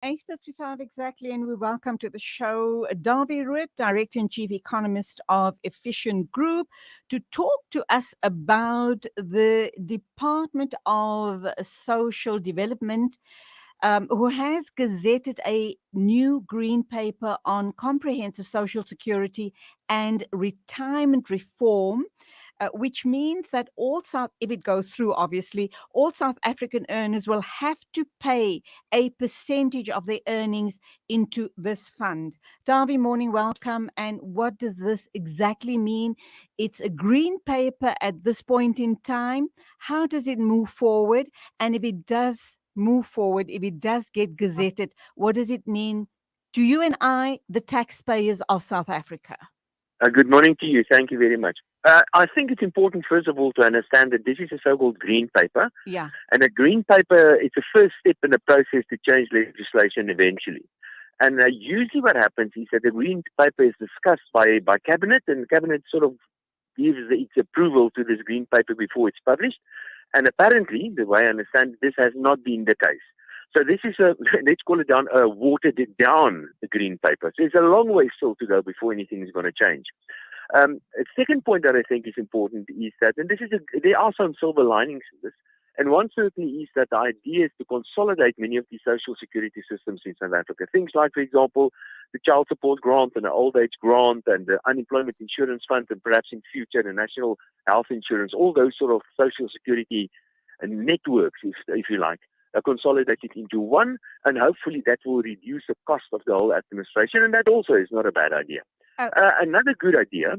8:55 exactly, and we welcome to the show Dawie Roodt, Director and Chief Economist of Efficient Group, to talk to us about the Department of Social Development, who has gazetted a new green paper on comprehensive social security and retirement reform, which means that if it goes through, obviously, all South African earners will have to pay a percentage of their earnings into this fund. Dawie, morning, welcome. And what does this exactly mean? It's a green paper at this point in time. How does it move forward? And if it does move forward, if it does get gazetted, what does it mean to you and I, the taxpayers of South Africa? Good morning to you. Thank you very much. I think it's important, first of all, to understand that this is a so-called green paper. Yeah. And a green paper is the first step in the process to change legislation eventually. And usually what happens is that the green paper is discussed by Cabinet, and Cabinet sort of gives its approval to this green paper before it's published. And apparently, the way I understand, this has not been the case. So this is let's call it a watered down green paper. So it's a long way still to go before anything is going to change. A second point that I think is important is that, and there are some silver linings in this, and one certainly is that the idea is to consolidate many of the social security systems in South Africa. Things like, for example, the child support grant and the old age grant and the unemployment insurance fund, and perhaps in future the national health insurance, all those sort of social security networks, if you like, are consolidated into one, and hopefully that will reduce the cost of the whole administration, and that also is not a bad idea. Another good idea,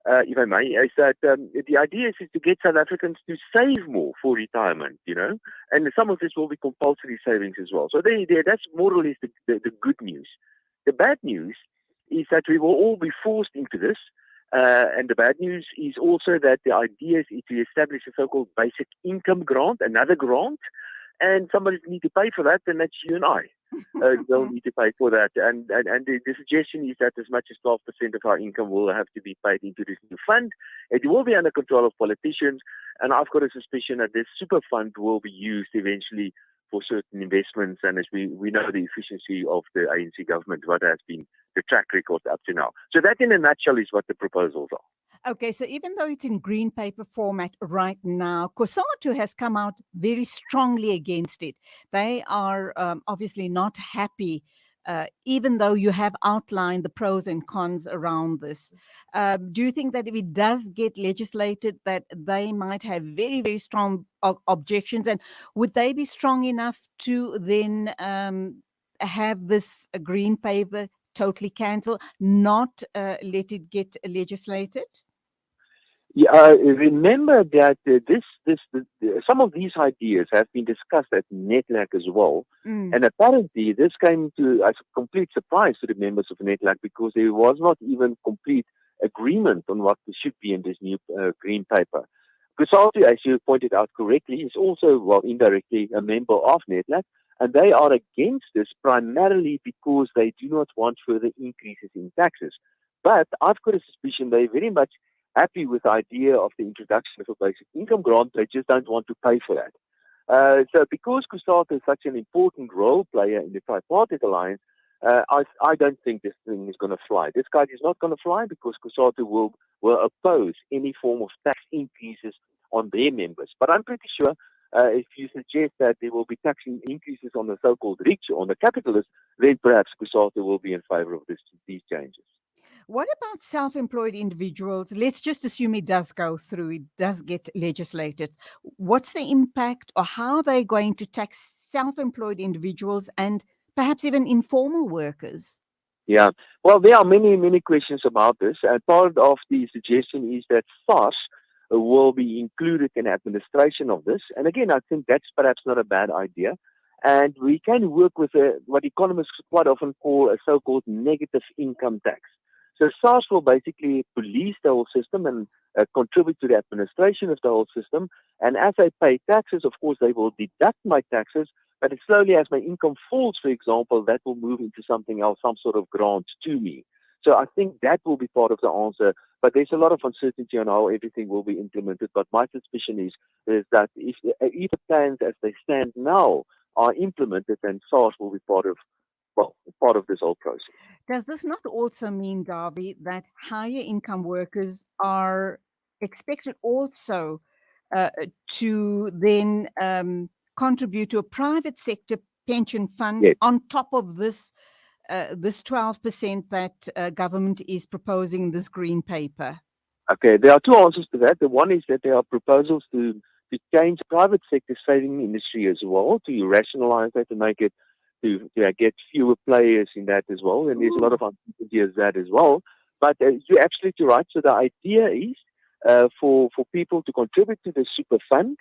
if I may, is that the idea is to get South Africans to save more for retirement, and some of this will be compulsory savings as well. So that's more or less the good news. The bad news is that we will all be forced into this, and the bad news is also that the idea is to establish a so-called basic income grant, another grant, and somebody needs to pay for that, and that's you and I. They'll need to pay for that. And the suggestion is that as much as 12% of our income will have to be paid into this new fund. It will be under control of politicians, and I've got a suspicion that this super fund will be used eventually for certain investments, and as we know the efficiency of the ANC government, what has been the track record up to now. So that in a nutshell is what the proposals are. Okay, so even though it's in green paper format right now, Corsair has come out very strongly against it. They are obviously not happy, even though you have outlined the pros and cons around this. Do you think that if it does get legislated, that they might have very, very strong objections? And would they be strong enough to then have this green paper totally cancelled, not let it get legislated? Yeah, remember that some of these ideas have been discussed at Netlab as well, and apparently this came as a complete surprise to the members of Netlab because there was not even complete agreement on what should be in this new green paper. Corsair, as you pointed out correctly, is also, well, indirectly a member of Netlab, and they are against this primarily because they do not want further increases in taxes. But I've got a suspicion they're very much happy with the idea of the introduction of a basic income grant. They just don't want to pay for that. So because Corsair is such an important role player in the tripartite alliance, I don't think this thing is going to fly. This guy is not going to fly because Corsair will oppose any form of tax increases on their members. But I'm pretty sure if you suggest that there will be tax increases on the so-called rich, on the capitalists, then perhaps Corsair will be in favor of these changes. What about self-employed individuals? Let's just assume it does go through, it does get legislated. What's the impact, or how are they going to tax self-employed individuals and perhaps even informal workers? Yeah, well, there are many, many questions about this. And part of the suggestion is that SARS will be included in administration of this. And again, I think that's perhaps not a bad idea. And we can work with what economists quite often call a so-called negative income tax. So SARS will basically police the whole system and contribute to the administration of the whole system. And as I pay taxes, of course, they will deduct my taxes. But slowly, as my income falls, for example, that will move into something else, some sort of grant to me. So I think that will be part of the answer. But there's a lot of uncertainty on how everything will be implemented. But my suspicion is that if the plans as they stand now are implemented, then SARS will be part of part of this whole process. Does this not also mean, Dawie, that higher income workers are expected also to then contribute to a private sector pension fund Yes. on top of this 12% that government is proposing in this green paper? Okay, there are two answers to that. The one is that there are proposals to change private sector saving industry as well, to rationalize that, to make it, to get fewer players in that as well. And there's a lot of uncertainty as that as well. But you're absolutely right. So the idea is for people to contribute to the super fund.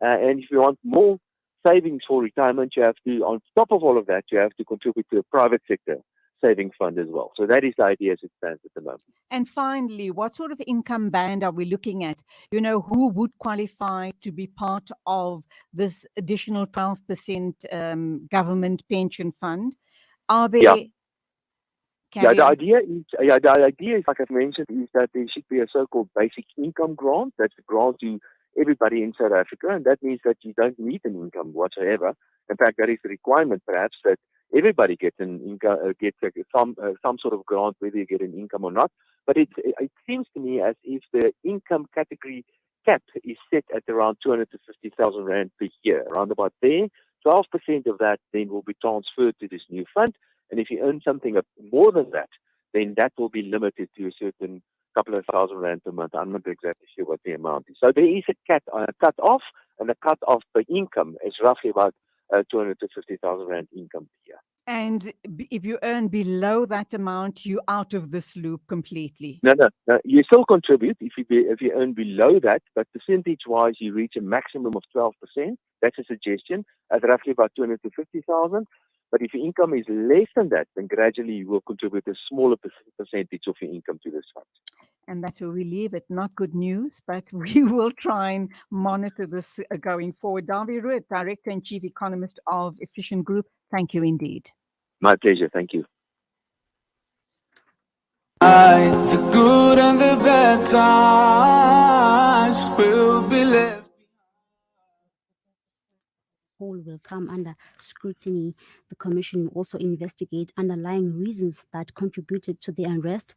And if you want more savings for retirement, you have to, on top of all of that, you have to contribute to a private sector saving fund as well. So that is the idea as it stands at the moment. And finally, what sort of income band are we looking at? You know, who would qualify to be part of this additional 12% government pension fund? Are there... Yeah. Carry the on. idea is, like I've mentioned, is that there should be a so-called basic income grant. That's a grant to everybody in South Africa, and that means that you don't need an income whatsoever. In fact, that is the requirement, perhaps, that everybody gets an income, gets some sort of grant, whether you get an income or not. But it seems to me as if the income category cap is set at around 250,000 rand per year, around about there. 12% of that then will be transferred to this new fund. And if you earn something more than that, then that will be limited to a certain couple of thousand rand per month. I'm not exactly sure what the amount is. So there is a cut off, and the cut off per income is roughly about 250,000 rand income per year. And if you earn below that amount, you're out of this loop completely. No. You still contribute if you earn below that, but percentage-wise, you reach a maximum of 12%. That's a suggestion at roughly about 250,000. But if your income is less than that, then gradually you will contribute a smaller percentage of your income to this fund. And that's where we leave it. Not good news, but we will try and monitor this going forward. Dawie Roodt, Director and Chief Economist of Efficient Group, thank you indeed. My pleasure. Thank you. The good and the bad times will be left. All will come under scrutiny. The Commission will also investigate underlying reasons that contributed to the unrest,